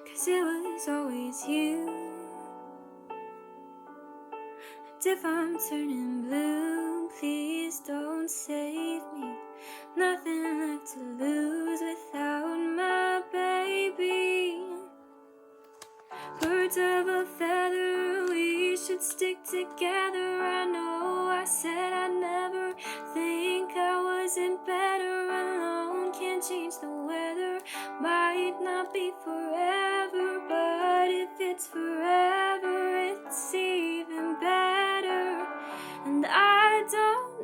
'cause it was always you. And if I'm turning blue, please don't save me. Nothing left to lose without my baby. Birds of a feather, we should stick together. I know I said I'd never think I wasn't better alone. Can't change the weather, might not be forever, but if it's forever, it's even better. And I don't